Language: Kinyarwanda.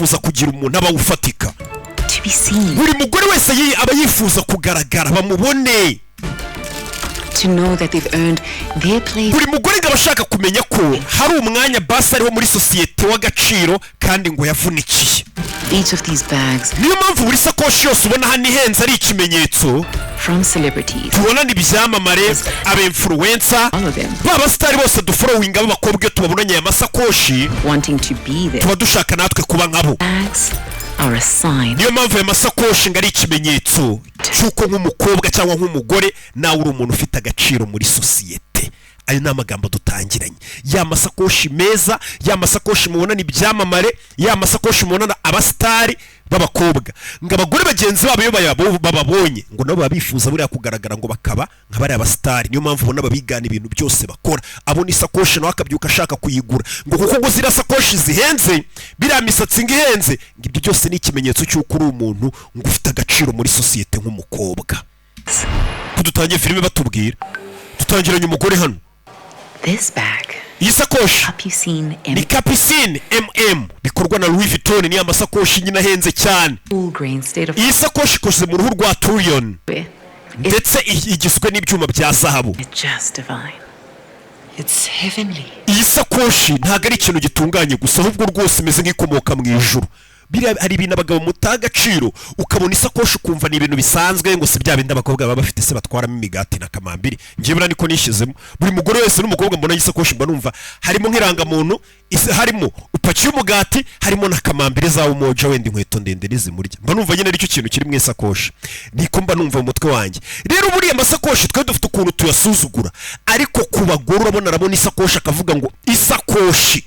uza kugira umuntu aba ufatika. To be seen. Buri mugore wese aba yifuza kugaragara bamubone. To know that they've earned their place. Buri mugore ngo abashaka kumenya ko hari umwanya basi ariho muri societe w'agaciro kandi ngo yavunikiye. Each of these bags. Niyo mpamvu buri sakoshi yose ubona hano ihenze ari ikimenyetso. From celebrities. Tubona ni ibyamamare, aba influencer, baba star bose dufollowing abakobwa tubabonanye aya masakoshi. Wanting to be there. Tuba dushaka natwe kuba nkabo. Bags are a sign. Niyo mpamvu aya masakoshi ngari ikimenyetso cyuko nk'umukobwa cyangwa nk'umugore nawe uri umuntu ufite agaciro muri societe. Ayo ni amagambo dutangiranye. Ya masakoshi meza, ya masakoshi mubona ni ibyamamare, ya masakoshi mubona abastari b'abakobwa. Ngo abagore bagenzi babo iyo bababonye ngo nabo babifuza buriya kugaragara ngo bakaba nka bari abastari. Niyo mpamvu ubona babigana ibintu byose bakora. Abona isakoshi nawe akabyuka ashaka kuyigura. Ngo kuko ngo zira sakoshi zihenze, biriya misatsi ngihenze, ngo ibyo byose ni ikimenyetso cy'uko uri umuntu ngo ufite agaciro muri societe nk'umukobwa. Kudutangiye filime batubwira. Tutangiranye umugore hano. This bag. Iyi sakoshi ni Capucine MM bikorwa na Louis Vuitton. Ni amasakoshi nyine ahenze cyane. Iyi sakoshi ikoze mu ruhu rwa Turion ndetse igizwe n'ibyuma bya zahabu. Iyi sakoshi ntabwo ari ikintu gitunganye gusa ahubwo rwose imeze nk'ikomoka mu ijuru. Hari ibintu abagabo mutagaciro ukabona isakoshi ukumva ni ibintu bisanzwe ngo si bya bindi abakobwa baba bafite se batwaramo imigati na kamambiri. Ngiye bura niko nishizemo. Buri mugore wese n'umukobwa mbona isakoshi mba numva harimo nk'irangamuntu, harimo upakiye umugati, harimo na kamambiri za umoja wenda inkweto ndende n'izimurya. Mba numva nyine aricyo kintu kiri mu isakoshi. Niko mba numva mu mutwe wanjye. Rero buriya amasakoshi twe dufite ukuntu tuyasuzugura, ariko ku bagore urabona isakoshi akavuga ngo isakoshi.